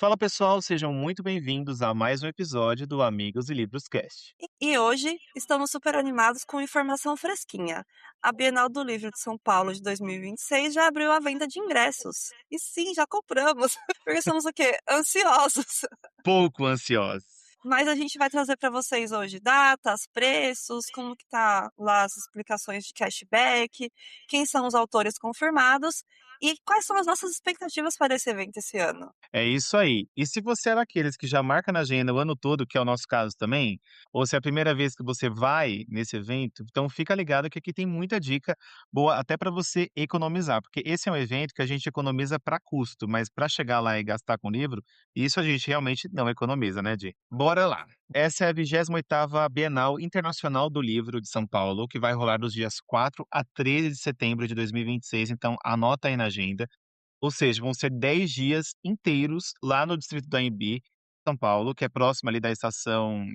Fala pessoal, sejam muito bem-vindos a mais um episódio do Amigos e Livros Cast. E hoje estamos super animados com informação fresquinha. A Bienal do Livro de São Paulo de 2026 já abriu a venda de ingressos. E sim, já compramos, porque somos o quê? Ansiosos. Pouco ansiosos. Mas a gente vai trazer para vocês hoje datas, preços, como que tá lá as explicações de cashback, quem são os autores confirmados e quais são as nossas expectativas para esse evento esse ano. É isso aí. E se você é daqueles que já marca na agenda o ano todo, que é o nosso caso também, ou se é a primeira vez que você vai nesse evento, então fica ligado que aqui tem muita dica boa até para você economizar, porque esse é um evento que a gente economiza para custo, mas para chegar lá e gastar com livro, isso a gente realmente não economiza, né, Di? Bora lá. Essa é a 28ª Bienal Internacional do Livro de São Paulo, que vai rolar dos dias 4 a 13 de setembro de 2026, então anota aí na agenda. Ou seja, vão ser 10 dias inteiros lá no distrito do Anhembi, São Paulo, que é próximo ali da estação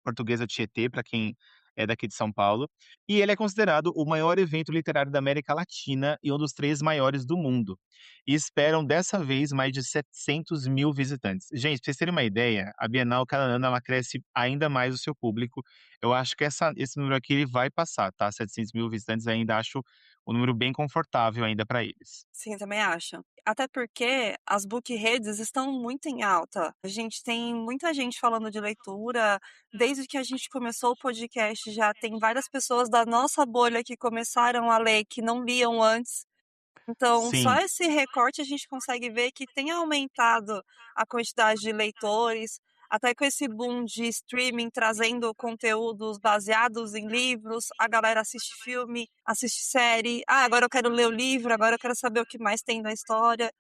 portuguesa Tietê, para quem é daqui de São Paulo. E ele é considerado o maior evento literário da América Latina e um dos 3 maiores do mundo. E esperam dessa vez mais de 700.000 visitantes. Gente, pra vocês terem uma ideia, a Bienal cada ano ela cresce ainda mais o seu público. Eu acho que esse número aqui ele vai passar, tá, 700.000 visitantes ainda acho um número bem confortável ainda para eles. Sim, também acho. Até porque as book redes estão muito em alta. A gente tem muita gente falando de leitura. Desde que a gente começou o podcast, já tem várias pessoas da nossa bolha que começaram a ler que não liam antes. Então, só Sim. esse recorte a gente consegue ver que tem aumentado a quantidade de leitores, até com esse boom de streaming trazendo conteúdos baseados em livros, a galera assiste filme, assiste série. Ah, agora eu quero ler o livro, agora eu quero saber o que mais tem na história.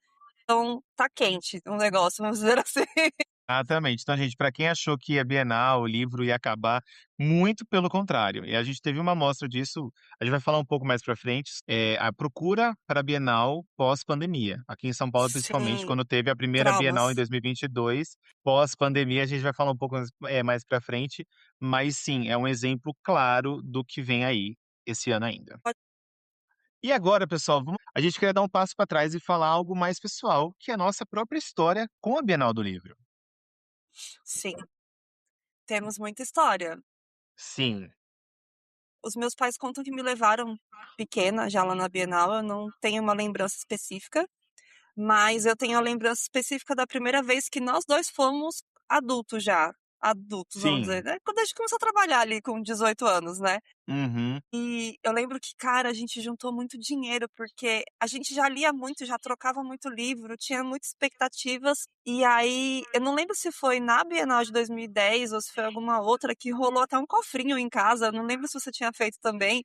Então, tá quente o negócio, vamos dizer assim. Exatamente. Então, gente, para quem achou que a Bienal, o livro ia acabar, muito pelo contrário. E a gente teve uma amostra disso, a gente vai falar um pouco mais para frente, a procura para a Bienal pós-pandemia. Aqui em São Paulo, principalmente, Sim, quando teve a primeira Bienal em traumas. 2022, pós-pandemia, a gente vai falar um pouco mais para frente, mas sim, é um exemplo claro do que vem aí esse ano ainda. Pode- E agora, pessoal, a gente queria dar um passo para trás e falar algo mais pessoal, que é a nossa própria história com a Bienal do Livro. Sim, temos muita história. Sim. Os meus pais contam que me levaram pequena já lá na Bienal, eu não tenho uma lembrança específica, mas eu tenho a lembrança específica da primeira vez que nós 2 fomos adultos já, adultos, vamos dizer, Sim. né, quando a gente começou a trabalhar ali com 18 anos, né. Uhum. E eu lembro que, cara, a gente juntou muito dinheiro, porque a gente já lia muito, já trocava muito livro, tinha muitas expectativas, e aí eu não lembro se foi na Bienal de 2010 ou se foi alguma outra que rolou até um cofrinho em casa, não lembro se você tinha feito também,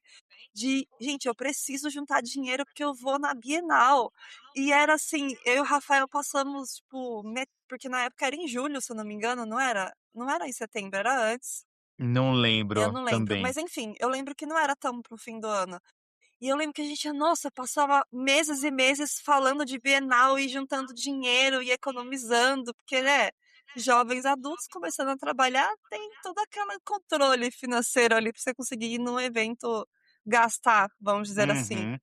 de: "Gente, eu preciso juntar dinheiro porque eu vou na Bienal". E era assim, eu e o Rafael passamos, tipo, porque na época era em julho, se eu não me engano, não era? Não era em setembro, era antes. Não Eu lembro não lembro, também. mas enfim, eu lembro que não era tão para o fim do ano. E eu lembro que a gente, nossa, passava meses e meses falando de Bienal e juntando dinheiro e economizando, porque, né, jovens adultos começando a trabalhar tem todo aquele controle financeiro ali para você conseguir ir num evento gastar, vamos dizer assim. Uhum.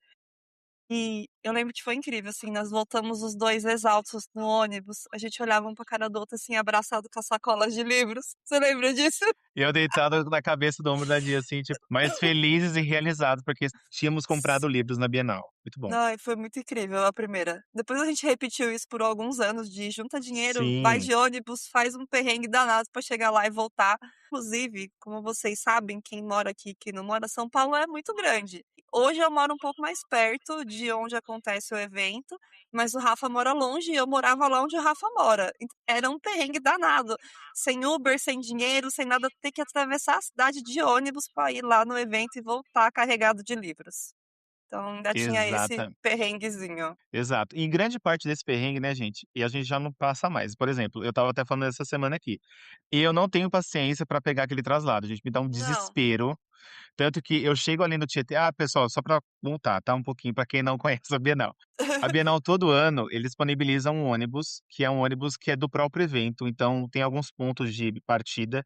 E eu lembro que foi incrível, assim, nós voltamos os 2 exaustos no ônibus, a gente olhava um pra cara do outro, assim, abraçado com as sacolas de livros. Você lembra disso? E eu deitado na cabeça do ombro da Dia, assim, tipo, mais felizes e realizados, porque tínhamos comprado livros na Bienal. Muito bom. Ai, foi muito incrível a primeira. Depois a gente repetiu isso por alguns anos de junta dinheiro, vai Sim. de ônibus, faz um perrengue danado pra chegar lá e voltar. Inclusive, como vocês sabem, quem mora aqui, quem não mora, São Paulo é muito grande. Hoje eu moro um pouco mais perto de onde acontece o evento, mas o Rafa mora longe e eu morava lá onde o Rafa mora. Era um perrengue danado. Sem Uber, sem dinheiro, sem nada, ter que atravessar a cidade de ônibus para ir lá no evento e voltar carregado de livros. Então ainda tinha esse Exata perrenguezinho. exato. E grande parte desse perrengue, né, gente, e a gente já não passa mais. Por exemplo, eu estava até falando essa semana aqui, eu não tenho paciência pra pegar aquele traslado, gente, me dá um Não. desespero. Tanto que eu chego ali no Tietê pessoal, só para voltar, tá, um pouquinho para quem não conhece a Bienal. A Bienal todo ano, eles disponibilizam um ônibus, que é um ônibus que é do próprio evento, então tem alguns pontos de partida.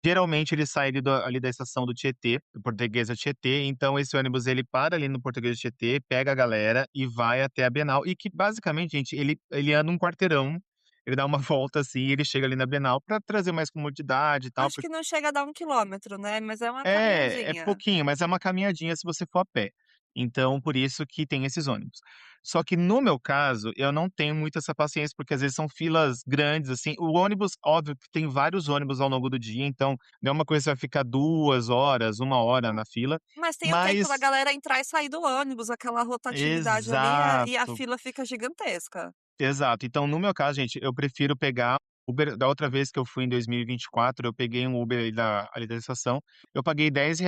Geralmente ele sai ali da estação do Tietê, do Portuguesa Tietê, então esse ônibus ele para ali no Portuguesa Tietê, pega a galera e vai até a Bienal, e que basicamente, gente, ele anda um quarteirão, ele dá uma volta, assim, e ele chega ali na Bienal pra trazer mais comodidade e tal, Acho que não chega a dar 1 quilômetro, né, mas é uma é caminhadinha. pouquinho, mas é uma caminhadinha se você for a pé. Então, por isso que tem esses ônibus. Só que no meu caso, eu não tenho muito essa paciência, porque às vezes são filas grandes, assim. O ônibus, óbvio que tem vários ônibus ao longo do dia, então não é uma coisa que você vai ficar 2 horas, 1 hora na fila, Mas tem o tempo da mas galera entrar e sair do ônibus, aquela rotatividade ali, e a exato. fila fica gigantesca. Exato. Então, no meu caso, gente, eu prefiro pegar Uber. Da outra vez que eu fui em 2024, eu peguei um Uber ali da estação, eu paguei R$ 10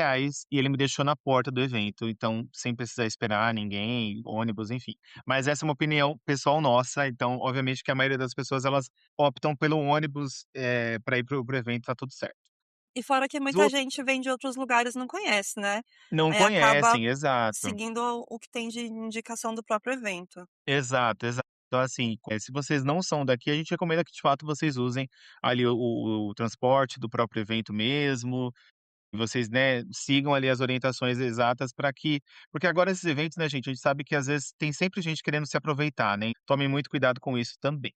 e ele me deixou na porta do evento, então sem precisar esperar ninguém, ônibus, enfim. Mas essa é uma opinião pessoal nossa, então obviamente que a maioria das pessoas elas optam pelo ônibus, pra ir para o evento, tá tudo certo. E fora que O muita gente vem de outros lugares e não conhece, né, Não aí acaba conhecem, exato. seguindo o que tem de indicação do próprio evento. Exato, exato. Então, assim, se vocês não são daqui, a gente recomenda que de fato vocês usem ali o transporte do próprio evento mesmo, e vocês, né, sigam ali as orientações exatas para que porque agora esses eventos, né, gente, a gente sabe que às vezes tem sempre gente querendo se aproveitar, né, tomem muito cuidado com isso também.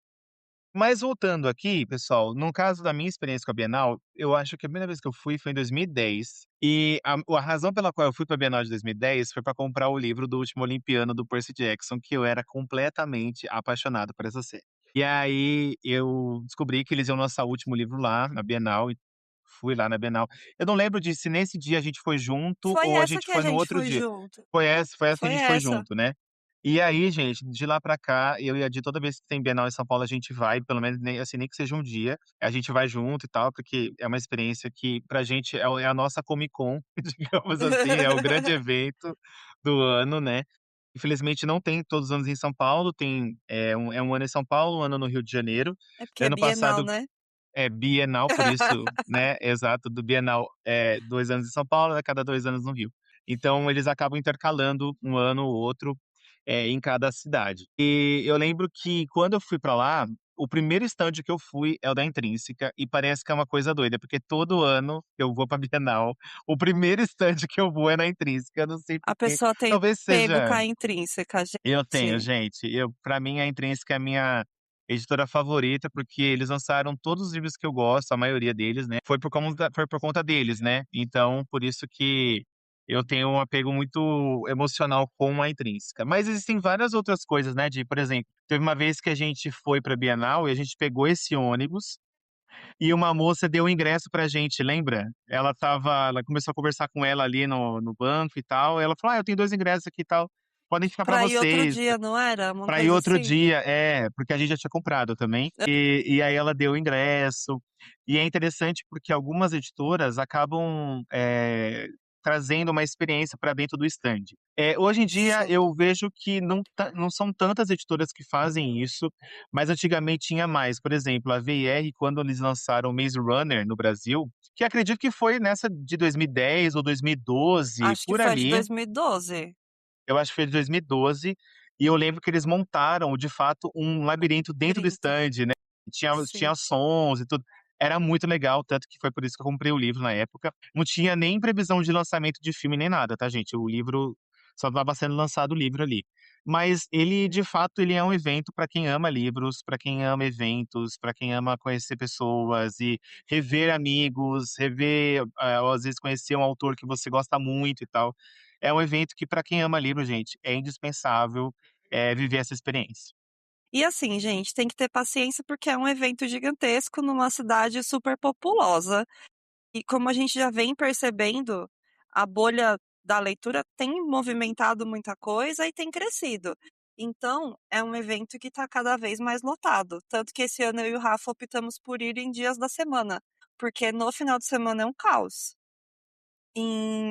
Mas voltando aqui, pessoal, no caso da minha experiência com a Bienal, eu acho que a primeira vez que eu fui foi em 2010, e a razão pela qual eu fui para a Bienal de 2010 foi para comprar o livro do Último Olimpiano, do Percy Jackson, que eu era completamente apaixonado por essa série. E aí eu descobri que eles iam lançar o último livro lá na Bienal e fui lá na Bienal. Eu não lembro de se nesse dia a gente foi junto Foi ou a essa gente que a foi no gente outro foi dia. junto. Foi essa que a Foi gente foi essa. junto, né. E aí, gente, de lá pra cá, eu e a Di, toda vez que tem Bienal em São Paulo, a gente vai, pelo menos nem assim, nem que seja um dia, a gente vai junto e tal, porque é uma experiência que pra gente é a nossa Comic Con, digamos assim, é o grande evento do ano, né. Infelizmente não tem todos os anos em São Paulo, tem, um ano em São Paulo, um ano no Rio de Janeiro. É porque é Ano bienal, passado né. é bienal, por isso, né, exato, do bienal, 2 anos em São Paulo, a cada 2 anos no Rio. Então eles acabam intercalando um ano ou outro, em cada cidade. E eu lembro que quando eu fui pra lá, o primeiro stand que eu fui é o da Intrínseca, e parece que é uma coisa doida, porque todo ano eu vou pra Bienal, o primeiro stand que eu vou é na Intrínseca, não sei A porquê, pessoa tem talvez pego com seja a Intrínseca, eu tenho, gente. gente. Pra mim, a Intrínseca é a minha editora favorita, porque eles lançaram todos os livros que eu gosto, a maioria deles, né, foi por conta deles, né. Então, por isso que eu tenho um apego muito emocional com a Intrínseca. Mas existem várias outras coisas, né, por exemplo, teve uma vez que a gente foi pra Bienal e a gente pegou esse ônibus e uma moça deu o ingresso pra gente, lembra? Ela começou a conversar com ela ali no banco e tal, ela falou: "Ah, eu tenho 2 ingressos aqui e tal, podem ficar pra Pra ir outro vocês". dia, não era? Uma Pra ir coisa outro assim? dia porque a gente já tinha comprado também. E aí ela deu o ingresso. E é interessante porque algumas editoras acabam, trazendo uma experiência pra dentro do stand. Hoje em dia Sim. eu vejo que não são tantas editoras que fazem isso, mas antigamente tinha mais. Por exemplo, a VIR, quando eles lançaram Maze Runner no Brasil, que acredito que foi nessa de 2010 ou 2012, Acho que por foi a de ali. 2012. Eu acho que foi de 2012, e eu lembro que eles montaram, de fato, um labirinto dentro do Labirinto. stand, né, tinha Sim. sons e tudo. Era muito legal, tanto que foi por isso que eu comprei o livro na época. Não tinha nem previsão de lançamento de filme nem nada, tá, gente, o livro só estava sendo lançado o livro ali. Mas ele, de fato, ele é um evento pra quem ama livros, pra quem ama eventos, pra quem ama conhecer pessoas e rever amigos, rever, ou às vezes conhecer um autor que você gosta muito e tal. É um evento que pra quem ama livro, gente, é indispensável, viver essa experiência. E assim, gente, tem que ter paciência, porque é um evento gigantesco numa cidade super populosa. E como a gente já vem percebendo, a bolha da leitura tem movimentado muita coisa e tem crescido. Então, é um evento que está cada vez mais lotado. Tanto que esse ano eu e o Rafa optamos por ir em dias da semana, porque no final de semana é um caos.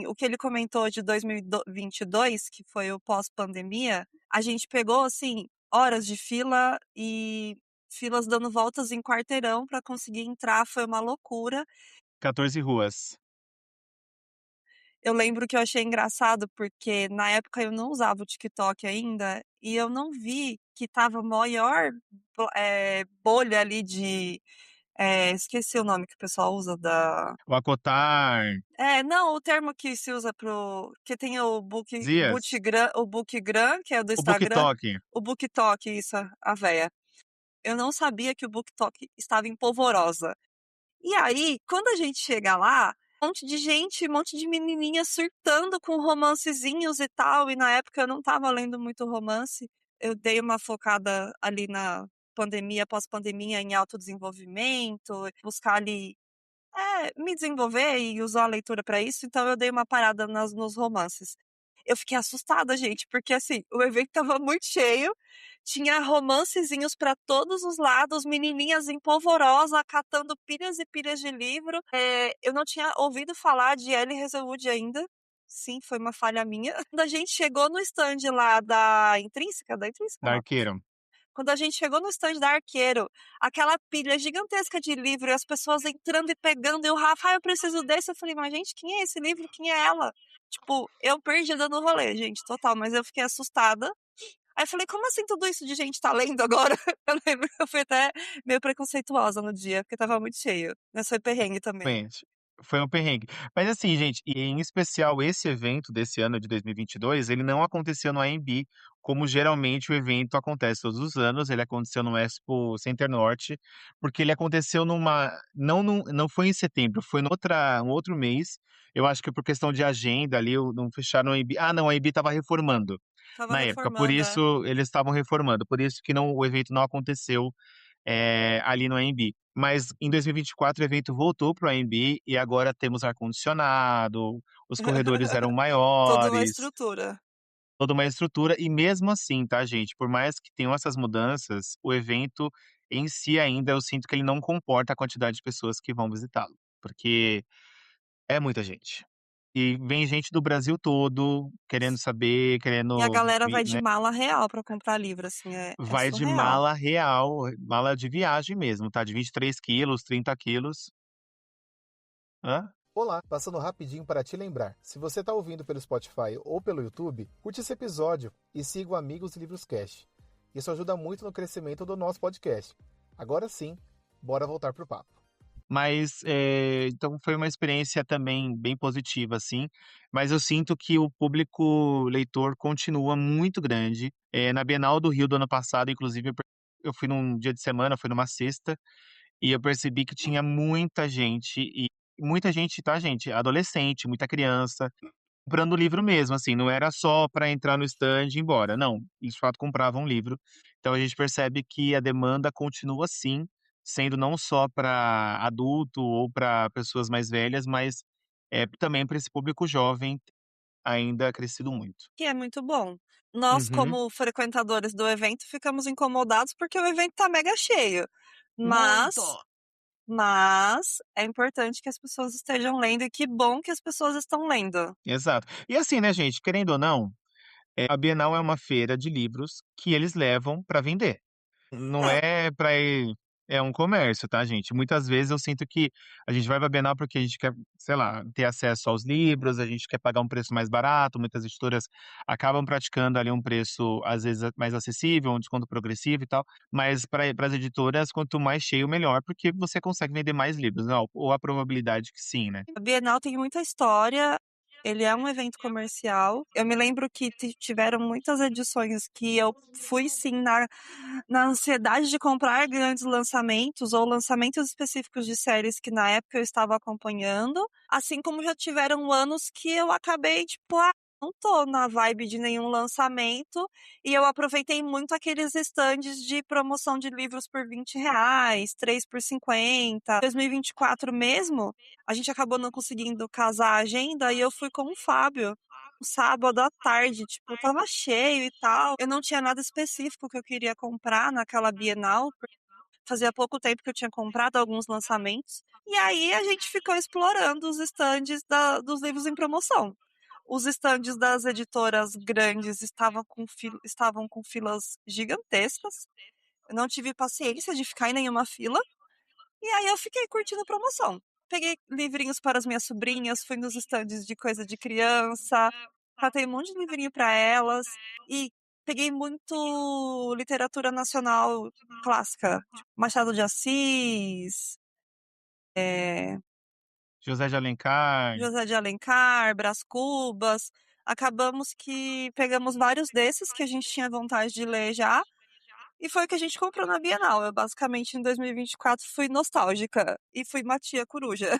O que ele comentou de 2022, que foi o pós-pandemia, a gente pegou, assim, horas de fila e filas dando voltas em quarteirão para conseguir entrar, foi uma loucura. 14 ruas. Eu lembro que eu achei engraçado, porque na época eu não usava o TikTok ainda, e eu não vi que estava maior bolha ali de, esqueci o nome que o pessoal usa da O Acotar, não, o termo que se usa que tem o Zias, Bookgram, que é o do o Instagram, BookTok. o BookTok, isso, a véia. Eu não sabia que o BookTok estava em Polvorosa. E aí, quando a gente chega lá, um monte de gente, um monte de menininha surtando com romancezinhos e tal, e na época eu não estava lendo muito romance, eu dei uma focada ali na pandemia, pós-pandemia, em autodesenvolvimento, buscar ali me desenvolver e usar a leitura pra isso, então eu dei uma parada nos romances. Eu fiquei assustada, gente, porque assim, o evento estava muito cheio, tinha romancezinhos pra todos os lados, menininhas em polvorosa, catando pilhas e pilhas de livro. Eu não tinha ouvido falar de Ellie Hazelwood ainda. Sim, foi uma falha minha. Quando a gente chegou no stand lá da Intrínseca Da não, Arqueiro. quando a gente chegou no stand da Arqueiro, aquela pilha gigantesca de livro e as pessoas entrando e pegando, e o Rafa: eu preciso desse". Eu falei: "Mas, gente, quem é esse livro? Quem é ela?". Tipo, eu perdida no rolê, gente, total, mas eu fiquei assustada. Aí eu falei: "Como assim tudo isso de gente tá lendo agora?". Eu lembro que eu fui até meio preconceituosa no dia, porque estava muito cheio, mas foi perrengue também. Realmente, foi um perrengue. Mas assim, gente, e em especial esse evento desse ano de 2022, ele não aconteceu no AMB, como geralmente o evento acontece todos os anos, ele aconteceu no Expo Center Norte, porque ele aconteceu não foi em setembro, foi um outro mês, eu acho que por questão de agenda ali, não fecharam o AMB. Ah não, a AMB estava reformando Estava na época, por reformando, é. isso eles estavam reformando, por isso que o evento não aconteceu ali no AMB. Mas em 2024 o evento voltou para o AMB e agora temos ar-condicionado, os corredores eram Toda uma maiores, estrutura. toda uma estrutura e mesmo assim, tá gente, por mais que tenham essas mudanças, o evento em si ainda eu sinto que ele não comporta a quantidade de pessoas que vão visitá-lo, porque é muita gente. E vem gente do Brasil todo querendo saber, E a querendo galera vai vi de né, mala real pra comprar livro, assim, é vai de surreal. mala real, mala de viagem mesmo, tá, de 23 quilos, 30 quilos. Hã? Olá, passando rapidinho para te lembrar. Se você está ouvindo pelo Spotify ou pelo YouTube, curte esse episódio e siga o Amigos Livros Cast. Isso ajuda muito no crescimento do nosso podcast. Agora sim, bora voltar pro papo. Mas, então foi uma experiência também bem positiva, assim, mas eu sinto que o público leitor continua muito grande. Na Bienal do Rio do ano passado, inclusive, eu fui num dia de semana, fui numa sexta, e eu percebi que tinha muita gente, tá, gente, adolescente, muita criança, comprando livro mesmo, assim, não era só para entrar no stand e ir embora, não, eles de fato compravam um livro. Então a gente percebe que a demanda continua sim, sendo não só para adulto ou para pessoas mais velhas, mas, também para esse público jovem ainda crescido muito. Que é muito bom. Nós, Uhum. como frequentadores do evento, ficamos incomodados porque o evento tá mega cheio. Mas Muito! mas é importante que as pessoas estejam lendo e que bom que as pessoas estão lendo. Exato. E assim, né, gente, querendo ou não, a Bienal é uma feira de livros que eles levam para vender. Não É, é pra ir é um comércio, tá, gente. Muitas vezes eu sinto que a gente vai pra Bienal porque a gente quer, sei lá, ter acesso aos livros, a gente quer pagar um preço mais barato, muitas editoras acabam praticando ali um preço, às vezes, mais acessível, um desconto progressivo e tal, mas para as editoras, quanto mais cheio, melhor, porque você consegue vender mais livros, né, ou a probabilidade que sim, né. a Bienal tem muita história, ele é um evento comercial. Eu me lembro que tiveram muitas edições que eu fui sim na ansiedade de comprar grandes lançamentos ou lançamentos específicos de séries que na época eu estava acompanhando, assim como já tiveram anos que eu acabei tipo, não tô na vibe de nenhum lançamento, e eu aproveitei muito aqueles estandes de promoção de livros por R$ 20, 3 por 50. 2024 mesmo, a gente acabou não conseguindo casar a agenda e eu fui com o Fábio. No sábado à tarde, tipo, estava cheio e tal. Eu não tinha nada específico que eu queria comprar naquela Bienal, porque fazia pouco tempo que eu tinha comprado alguns lançamentos. E aí a gente ficou explorando os estandes dos livros em promoção. Os estandes das editoras grandes estavam com filas gigantescas. Eu não tive paciência de ficar em nenhuma fila. E aí eu fiquei curtindo a promoção. Peguei livrinhos para as minhas sobrinhas, fui nos estandes de coisa de criança, catei um monte de livrinho para elas e peguei muito literatura nacional clássica, tipo Machado de Assis, José de Alencar. José de Alencar, Brás Cubas. Acabamos que pegamos vários desses que a gente tinha vontade de ler já. e foi o que a gente comprou na Bienal. Eu basicamente em 2024 fui nostálgica e fui uma tia coruja.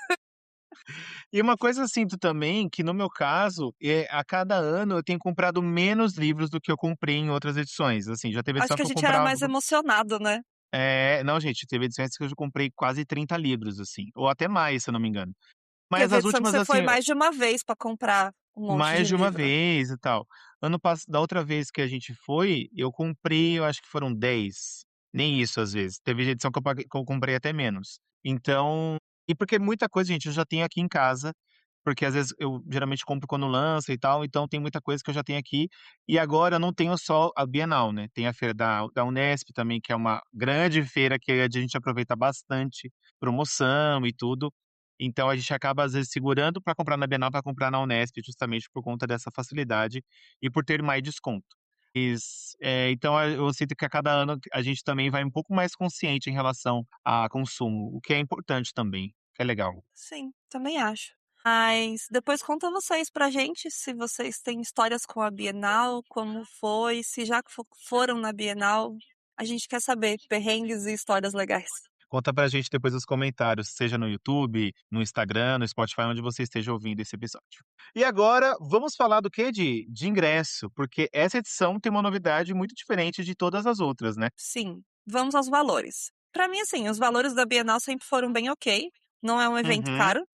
E uma coisa eu sinto também que no meu caso, a cada ano eu tenho comprado menos livros do que eu comprei em outras edições, assim, já teve Acho edição que a que eu gente era comprava mais emocionado, né. não gente, teve edições que eu já comprei quase 30 livros, assim, ou até mais se eu não me engano. Mas Teve as edição que últimas, você foi assim, mais de uma vez pra comprar um monte de mais de uma livro. vez e tal. Da outra vez que a gente foi, eu comprei, eu acho que foram 10, nem isso às vezes. Teve edição que eu comprei até menos. Então porque muita coisa, gente, eu já tenho aqui em casa, porque às vezes eu geralmente compro quando lança e tal, então tem muita coisa que eu já tenho aqui. E agora eu não tenho só a Bienal, né, tem a feira da Unesp também, que é uma grande feira que a gente aproveita bastante, promoção e tudo. Então a gente acaba, às vezes, segurando para comprar na Bienal, para comprar na Unesp, justamente por conta dessa facilidade e por ter mais desconto. Então eu sinto que a cada ano a gente também vai um pouco mais consciente em relação a consumo, o que é importante também, que é legal. Sim, também acho. Mas depois conta vocês pra gente se vocês têm histórias com a Bienal, como foi, se já foram na Bienal. A gente quer saber perrengues e histórias legais. Conta pra gente depois nos comentários, seja no YouTube, no Instagram, no Spotify, onde você esteja ouvindo esse episódio. E agora vamos falar do quê? De ingresso, porque essa edição tem uma novidade muito diferente de todas as outras, né. Sim, vamos aos valores. Pra mim, assim, os valores da Bienal sempre foram bem ok. Não é um evento Uhum, caro.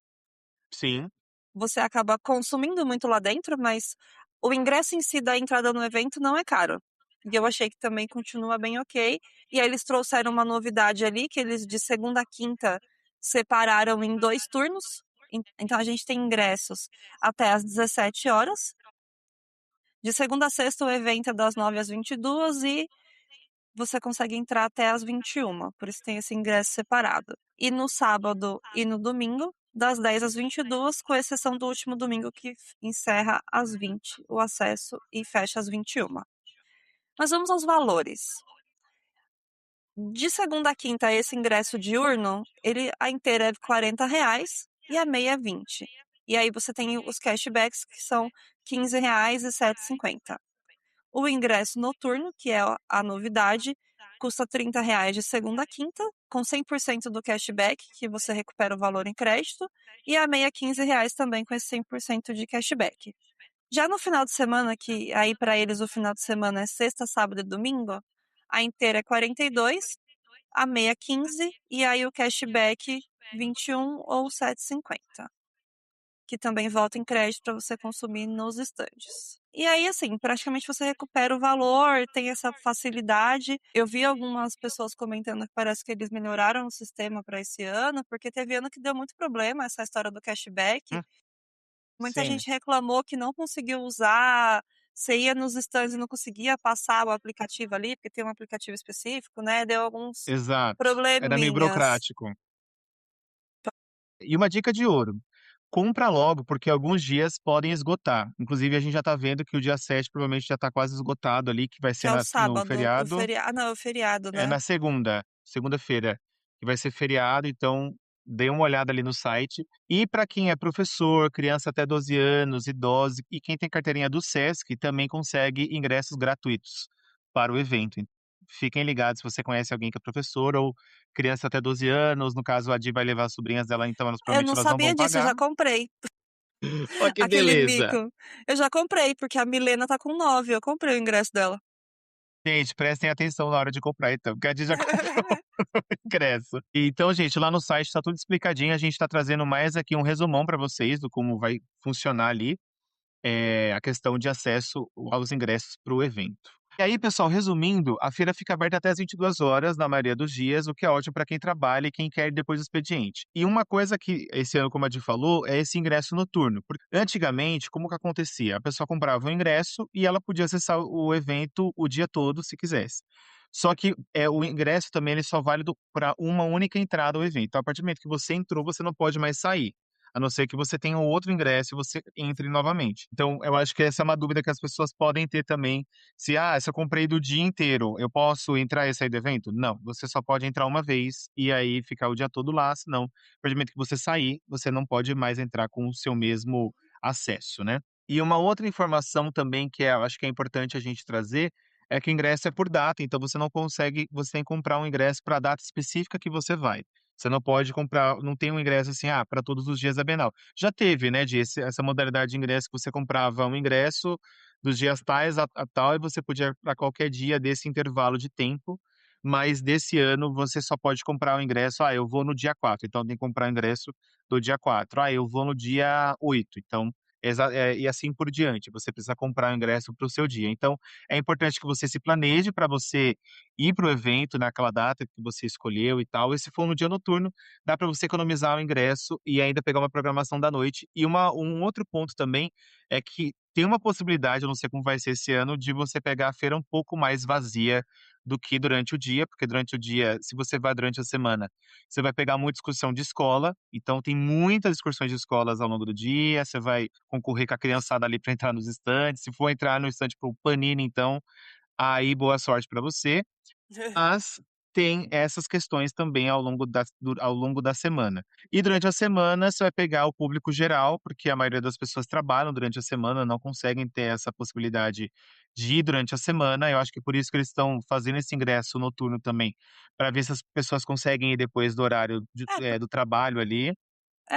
sim. Você acaba consumindo muito lá dentro, mas o ingresso em si da entrada no evento não é caro. E eu achei que também continua bem ok. E aí eles trouxeram uma novidade ali, que eles de segunda a quinta separaram em 2 turnos. Então a gente tem ingressos até às 17 horas. De segunda a sexta o evento é das 9 às 22 e você consegue entrar até às 21, por isso tem esse ingresso separado. E no sábado e no domingo, das 10 às 22, com exceção do último domingo que encerra às 20 o acesso e fecha às 21. Mas vamos aos valores. De segunda a quinta, esse ingresso diurno, a inteira é R$ 40 e a meia é 20. E aí você tem os cashbacks, que são R$ 15 e 7,50. O ingresso noturno, que é a novidade, custa R$ 30 de segunda a quinta, com 100% do cashback, que você recupera o valor em crédito, e a meia R$ 15 também com esse 100% de cashback. Já no final de semana, que aí para eles o final de semana é sexta, sábado e domingo, a inteira é 42, a meia 15 e aí o cashback 21 ou 7,50, que também volta em crédito para você consumir nos estandes. E aí, assim, praticamente você recupera o valor, tem essa facilidade. Eu vi algumas pessoas comentando que parece que eles melhoraram o sistema para esse ano, porque teve ano que deu muito problema essa história do cashback. Hum, Muita sim, gente reclamou que não conseguiu usar, você ia nos estandes e não conseguia passar o aplicativo ali, porque tem um aplicativo específico, né? Deu alguns exato. Era meio probleminhas. burocrático. E uma dica de ouro: compra logo, porque alguns dias podem esgotar. Inclusive, a gente já tá vendo que o dia 7 provavelmente já tá quase esgotado ali, que vai Que ser é o no sábado, o feriado. feriado. Ah, não, é o feriado, É né? na segunda-feira, que vai ser feriado, então dê uma olhada ali no site. E para quem é professor, criança até 12 anos, idosos e quem tem carteirinha do Sesc, também consegue ingressos gratuitos para o evento. Fiquem ligados se você conhece alguém que é professor ou criança até 12 anos, no caso a Di vai levar as sobrinhas dela, então Eu provavelmente não elas não vão sabia disso, eu pagar. já comprei. Ó que Aquele beleza! mico. Eu já comprei, porque a Milena tá com 9, eu comprei o ingresso dela. Gente, prestem atenção na hora de comprar então, porque a Di já comprou. Ingresso. Então, gente, lá no site tá tudo explicadinho, a gente tá trazendo mais aqui um resumão para vocês do como vai funcionar ali, a questão de acesso aos ingressos para o evento. E aí, pessoal, resumindo, a feira fica aberta até às 22 horas na maioria dos dias, o que é ótimo para quem trabalha e quem quer ir depois do expediente. E uma coisa que esse ano, como a Di falou, é esse ingresso noturno. Porque antigamente, como que acontecia? A pessoa comprava o ingresso e ela podia acessar o evento o dia todo, se quisesse. Só que o ingresso também ele é só válido para uma única entrada ao evento. Então, a partir do momento que você entrou, você não pode mais sair. A não ser que você tenha um outro ingresso e você entre novamente. Então, eu acho que essa é uma dúvida que as pessoas podem ter também, se eu comprei do dia inteiro, eu posso entrar e sair do evento? Não, você só pode entrar uma vez e aí ficar o dia todo lá, senão, a partir do momento que você sair, você não pode mais entrar com o seu mesmo acesso, né. E uma outra informação também que eu acho que é importante a gente trazer, é que o ingresso é por data, então você não consegue você tem que comprar um ingresso para a data específica que você vai. Você não pode comprar não tem um ingresso assim, para todos os dias da Bienal. Já teve, né, essa modalidade de ingresso que você comprava um ingresso dos dias tais a tal e você podia ir pra qualquer dia desse intervalo de tempo, mas desse ano você só pode comprar o ingresso: "Ah, eu vou no dia 4, então tem que comprar o ingresso do dia 4. Ah, eu vou no dia 8, então e assim por diante, você precisa comprar o ingresso para o seu dia. Então, é importante que você se planeje para você ir para o evento naquela data que você escolheu e tal, e se for no dia noturno, dá para você economizar o ingresso e ainda pegar uma programação da noite. E um outro ponto também é que tem uma possibilidade, eu não sei como vai ser esse ano, de você pegar a feira um pouco mais vazia do que durante o dia, porque durante o dia, se você vai durante a semana, você vai pegar muita excursão de escola, então tem muitas excursões de escolas ao longo do dia, você vai concorrer com a criançada ali para entrar nos estandes, se for entrar no estande para o Panini então, aí boa sorte para você. Mas tem essas questões também ao longo da semana. E durante a semana você vai pegar o público geral, porque a maioria das pessoas trabalham durante a semana, não conseguem ter essa possibilidade de ir durante a semana, eu acho que por isso que eles estão fazendo esse ingresso noturno também, para ver se as pessoas conseguem ir depois do horário É, por do trabalho ali.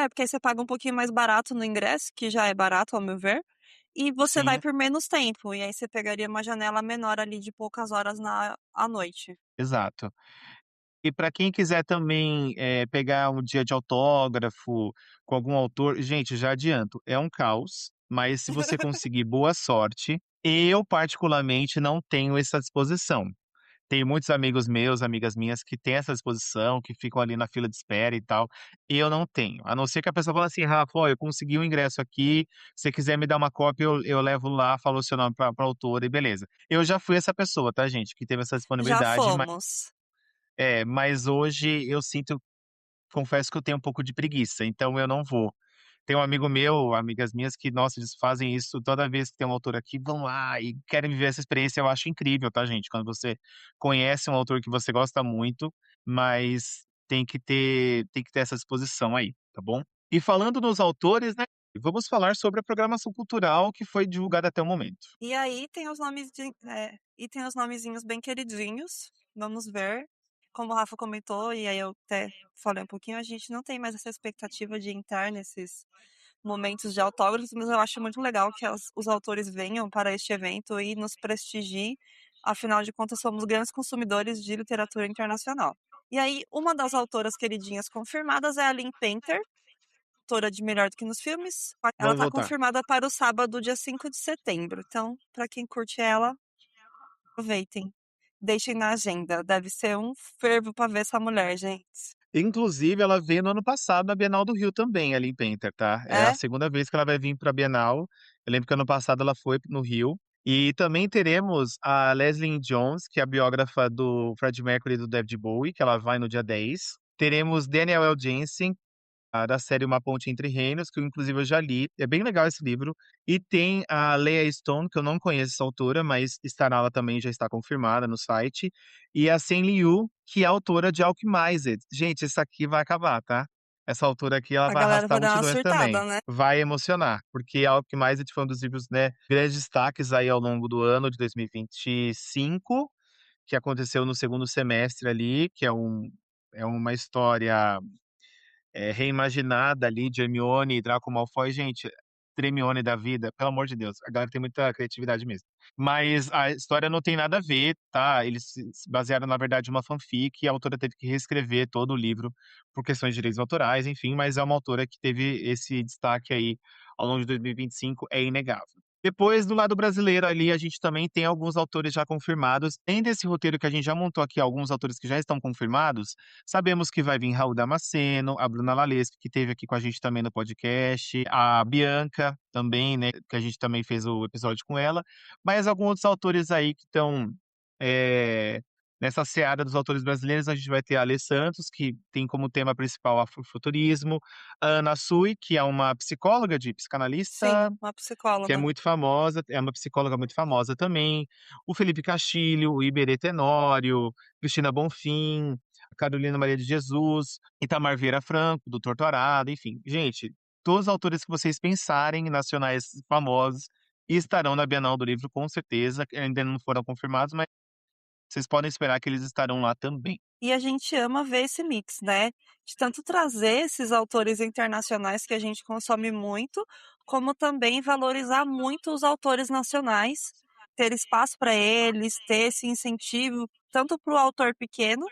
porque aí você paga um pouquinho mais barato no ingresso, que já é barato ao meu ver, e você vai Sim, por menos tempo, e aí você pegaria uma janela menor ali de poucas horas à noite. exato. E para quem quiser também, pegar um dia de autógrafo com algum autor, gente, já adianto, é um caos, mas se você conseguir, boa sorte. Eu particularmente não tenho essa disposição. Tenho muitos amigos meus, amigas minhas que têm essa disposição, que ficam ali na fila de espera e tal. Eu não tenho, a não ser que a pessoa fale assim: "Rafa, ó, eu consegui um ingresso aqui, se quiser me dar uma cópia eu levo lá, falo o seu nome pra autora e beleza". Eu já fui essa pessoa, tá gente, que teve essa Já disponibilidade, fomos. mas hoje eu sinto confesso que eu tenho um pouco de preguiça, então eu não vou. Tem um amigo meu, amigas minhas que, nossa, eles fazem isso toda vez que tem um autor aqui, vão lá e querem viver essa experiência, eu acho incrível, tá, gente? Quando você conhece um autor que você gosta muito, mas tem que ter essa disposição aí, tá bom? E falando nos autores, né, vamos falar sobre a programação cultural que foi divulgada até o momento. E aí tem os nomes e tem os nomezinhos bem queridinhos, vamos ver. Como o Rafa comentou, e aí eu até falei um pouquinho, a gente não tem mais essa expectativa de entrar nesses momentos de autógrafos, mas eu acho muito legal que os autores venham para este evento e nos prestigiem, afinal de contas somos grandes consumidores de literatura internacional. E aí, uma das autoras queridinhas confirmadas é a Lynn Painter, autora de Melhor do que nos Filmes. Ela Vamos está voltar. confirmada para o sábado, dia 5 de setembro. Então, para quem curte ela, aproveitem. Deixem na agenda. Deve ser um fervo para ver essa mulher, gente. Inclusive, ela veio no ano passado na Bienal do Rio também, a Lynn Painter, tá? É a É? segunda vez que ela vai vir pra Bienal. Eu lembro que ano passado ela foi no Rio. E também teremos a Leslie Jones, que é a biógrafa do Freddie Mercury e do David Bowie, que ela vai no dia 10. Teremos Daniel L. Jensen, da série Uma Ponte Entre Reinos, que inclusive eu já li, é bem legal esse livro. E tem a Leah Stone, que eu não conheço essa autora, mas estará lá também, já está confirmada no site. E a Sen Liu, que é a autora de Alchemized. Gente, isso aqui vai acabar, tá? Essa autora aqui, ela A vai galera arrastar vai dar uma multidões surtada, também. né? Vai emocionar, porque Alchemized foi um dos livros, né, grandes destaques aí ao longo do ano de 2025, que aconteceu no segundo semestre ali, que é uma história reimaginada ali de Hermione e Draco Malfoy, gente, Tremione da vida, pelo amor de Deus, a galera tem muita criatividade mesmo. Mas a história não tem nada a ver, tá? Eles se basearam, na verdade, em uma fanfic e a autora teve que reescrever todo o livro por questões de direitos autorais, enfim, mas é uma autora que teve esse destaque aí ao longo de 2025, é inegável. Depois, do lado brasileiro ali, a gente também tem alguns autores já confirmados. Tem desse roteiro que a gente já montou aqui, alguns autores que já estão confirmados. Sabemos que vai vir Raul Damasceno, a Bruna Lalesco, que esteve aqui com a gente também no podcast, a Bianca também, né, que a gente também fez o episódio com ela, mas alguns outros autores aí que estão nessa seara dos autores brasileiros, a gente vai ter a Alê Santos, que tem como tema principal afrofuturismo, a Ana Sui, que é uma psicóloga de Sim, psicanalista, uma que é psicóloga. muito famosa, é uma psicóloga muito famosa também, o Felipe Castilho, o Iberê Tenório, Cristina Bonfim, a Carolina Maria de Jesus, Itamar Vieira Franco, do Torturado, enfim. Gente, todos os autores que vocês pensarem, nacionais famosos, e estarão na Bienal do Livro com certeza, que ainda não foram confirmados, mas vocês podem esperar que eles estarão lá também. E a gente ama ver esse mix, né, de tanto trazer esses autores internacionais que a gente consome muito, como também valorizar muito os autores nacionais, ter espaço para eles, ter esse incentivo tanto para o autor pequeno,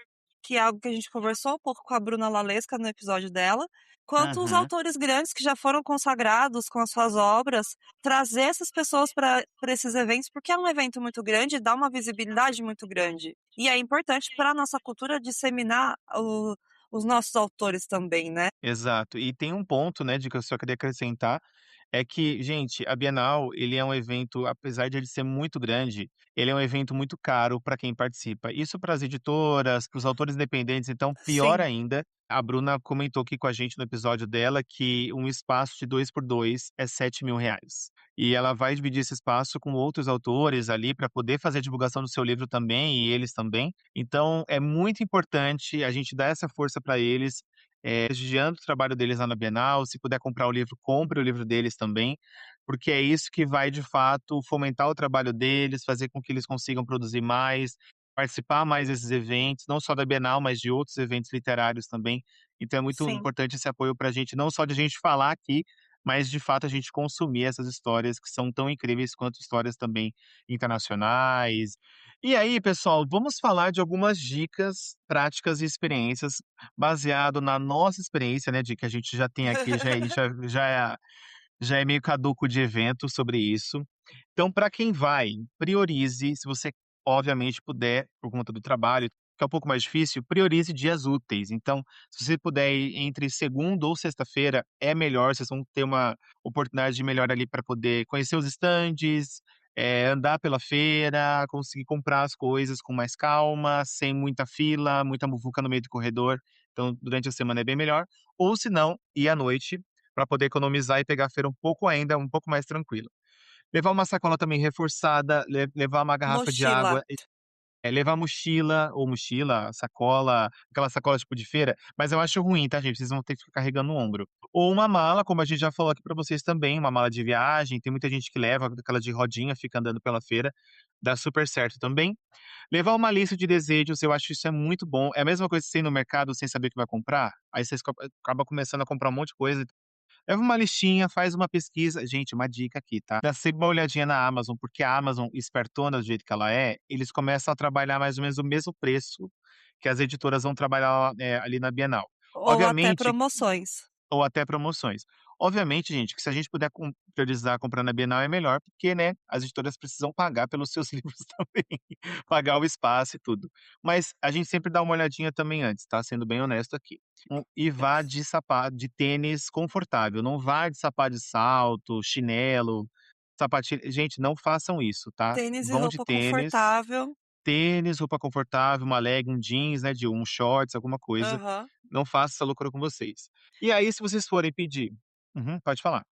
que é algo que a gente conversou um pouco com a Bruna Lalesca no episódio dela, quanto os Uhum. autores grandes que já foram consagrados com as suas obras, trazer essas pessoas para esses eventos, porque é um evento muito grande e dá uma visibilidade muito grande. E é importante para a nossa cultura disseminar os nossos autores também, né. Exato. E tem um ponto, né, de que eu só queria acrescentar, é que, gente, a Bienal, ele é um evento, apesar de ele ser muito grande, ele é um evento muito caro para quem participa. Isso para as editoras, para os autores independentes, então pior Sim, ainda. A Bruna comentou aqui com a gente no episódio dela que um espaço de 2 por 2 é R$ 7.000. E ela vai dividir esse espaço com outros autores ali para poder fazer a divulgação do seu livro também, e eles também. Então é muito importante a gente dar essa força para eles, prestigiando o trabalho deles lá na Bienal. Se puder comprar o livro, compre o livro deles também, porque é isso que vai, de fato, fomentar o trabalho deles, fazer com que eles consigam produzir mais, participar mais desses eventos, não só da Bienal, mas de outros eventos literários também. Então é muito sim. importante esse apoio para a gente, não só de a gente falar aqui, mas de fato a gente consumir essas histórias que são tão incríveis quanto histórias também internacionais. E aí, pessoal, vamos falar de algumas dicas práticas e experiências baseado na nossa experiência, né, de que a gente já tem aqui, já é meio caduco de evento sobre isso. Então, para quem vai, priorize, se você obviamente puder, por conta do trabalho, que é um pouco mais difícil, priorize dias úteis. Então, se você puder ir entre segunda ou sexta-feira, é melhor, vocês vão ter uma oportunidade de melhor ali para poder conhecer os estandes, andar pela feira, conseguir comprar as coisas com mais calma, sem muita fila, muita muvuca no meio do corredor. Então, durante a semana é bem melhor. Ou se não, ir à noite, para poder economizar e pegar a feira um pouco mais tranquila. Levar uma sacola também reforçada, levar uma garrafa de Mochila. água, levar mochila ou mochila, sacola, aquela sacola tipo de feira, mas eu acho ruim, tá, gente, vocês vão ter que ficar carregando no ombro. Ou uma mala, como a gente já falou aqui pra vocês também, uma mala de viagem, tem muita gente que leva aquela de rodinha, fica andando pela feira, dá super certo também. Levar uma lista de desejos, eu acho isso é muito bom, é a mesma coisa que você ir no mercado sem saber o que vai comprar, aí você acaba começando a comprar um monte de coisa. Leva uma listinha, faz uma pesquisa. Gente, uma dica aqui, tá? Dá sempre uma olhadinha na Amazon, porque a Amazon, espertona do jeito que ela é, eles começam a trabalhar mais ou menos o mesmo preço que as editoras vão trabalhar, ali na Bienal. Ou até Obviamente, promoções. ou até promoções. Obviamente, gente, que se a gente puder priorizar comprar na Bienal é melhor, porque, né, as editoras precisam pagar pelos seus livros também, pagar o espaço e tudo. Mas a gente sempre dá uma olhadinha também antes, tá, sendo bem honesto aqui. E vá de sapato de tênis confortável, não vá de sapato de salto, chinelo, sapatilha, gente, não façam isso, tá. Tênis e Vão de roupa tênis, confortável. roupa confortável, uma legging, um jeans, né, de um shorts, alguma coisa. Aham. Não faça essa loucura com vocês. E aí, se vocês forem pedir, pode falar.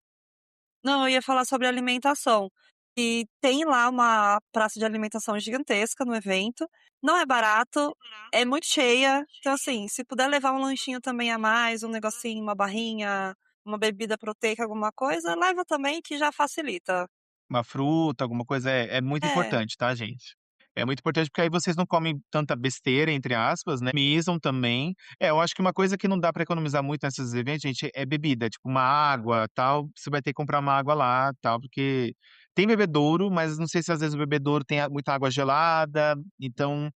Não, eu ia falar sobre alimentação. E tem lá uma praça de alimentação gigantesca no evento. Não é barato, é muito cheia. Então, assim, se puder levar um lanchinho também a mais, um negocinho, uma barrinha, uma bebida proteica, alguma coisa, leva também que já facilita. Uma fruta, alguma coisa, é muito É, importante, tá, gente. É muito importante, porque aí vocês não comem tanta "besteira", entre aspas, né, economizam também. Eu acho que uma coisa que não dá pra economizar muito nesses eventos, gente, é bebida, tipo uma água, tal, você vai ter que comprar uma água lá, tal, porque tem bebedouro, mas não sei se às vezes o bebedouro tem muita água gelada, então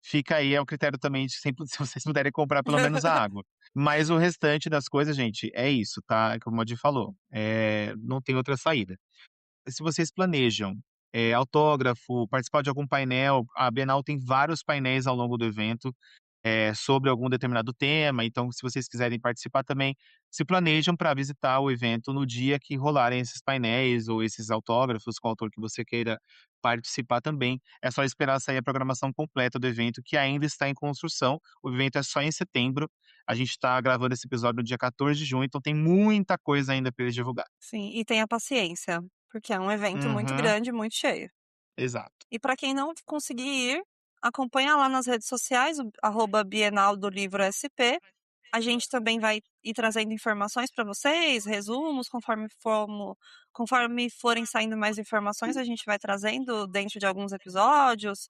fica aí, é um critério também de sempre se vocês puderem comprar pelo menos a água. Mas o restante das coisas, gente, é isso, tá, como a Di falou, não tem outra saída. Se vocês planejam, autógrafo, participar de algum painel, a Bienal tem vários painéis ao longo do evento, sobre algum determinado tema, então se vocês quiserem participar também, se planejam para visitar o evento no dia que rolarem esses painéis ou esses autógrafos com o autor que você queira participar também. É só esperar sair a programação completa do evento, que ainda está em construção. O evento é só em setembro. A gente está gravando esse episódio no dia 14 de junho, então tem muita coisa ainda para eles divulgar. sim, e tenha paciência, porque é um evento muito Uhum, grande, muito cheio. exato. E para quem não conseguir ir, acompanha lá nas redes sociais, o @Bienal do Livro SP, A gente também vai ir trazendo informações para vocês, resumos, conforme forem saindo mais informações, a gente vai trazendo dentro de alguns episódios.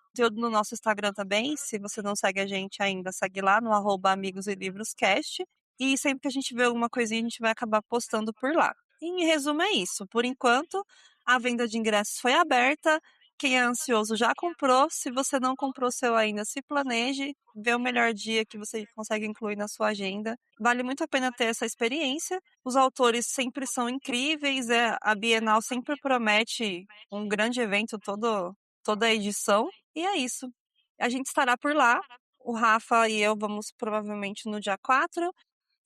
Conteúdo no nosso Instagram também, se você não segue a gente ainda, segue lá no @Amigos e Livros Cast. E sempre que a gente vê alguma coisinha, a gente vai acabar postando por lá. Em resumo, é isso. Por enquanto, a venda de ingressos foi aberta. Quem é ansioso já comprou. Se você não comprou o seu ainda, se planeje, vê o melhor dia que você consegue incluir na sua agenda. Vale muito a pena ter essa experiência. Os autores sempre são incríveis, a Bienal sempre promete um grande evento toda a edição. E é isso. A gente estará por lá. O Rafa e eu vamos provavelmente no dia 4.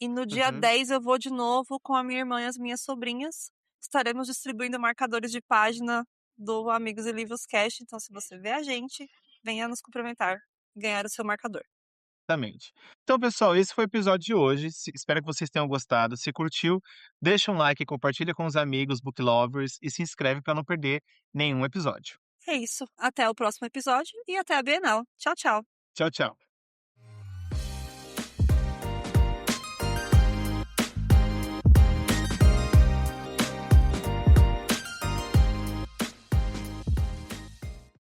E no dia Uhum. 10 eu vou de novo com a minha irmã e as minhas sobrinhas. Estaremos distribuindo marcadores de página do Amigos e Livros Cast. Então, se você vê a gente, venha nos cumprimentar e ganhar o seu marcador. Exatamente. Então, pessoal, esse foi o episódio de hoje. Espero que vocês tenham gostado. Se curtiu, deixa um like, compartilha com os amigos, book lovers e se inscreve para não perder nenhum episódio. É isso. Até o próximo episódio e até a Bienal. Tchau, tchau. Tchau, tchau.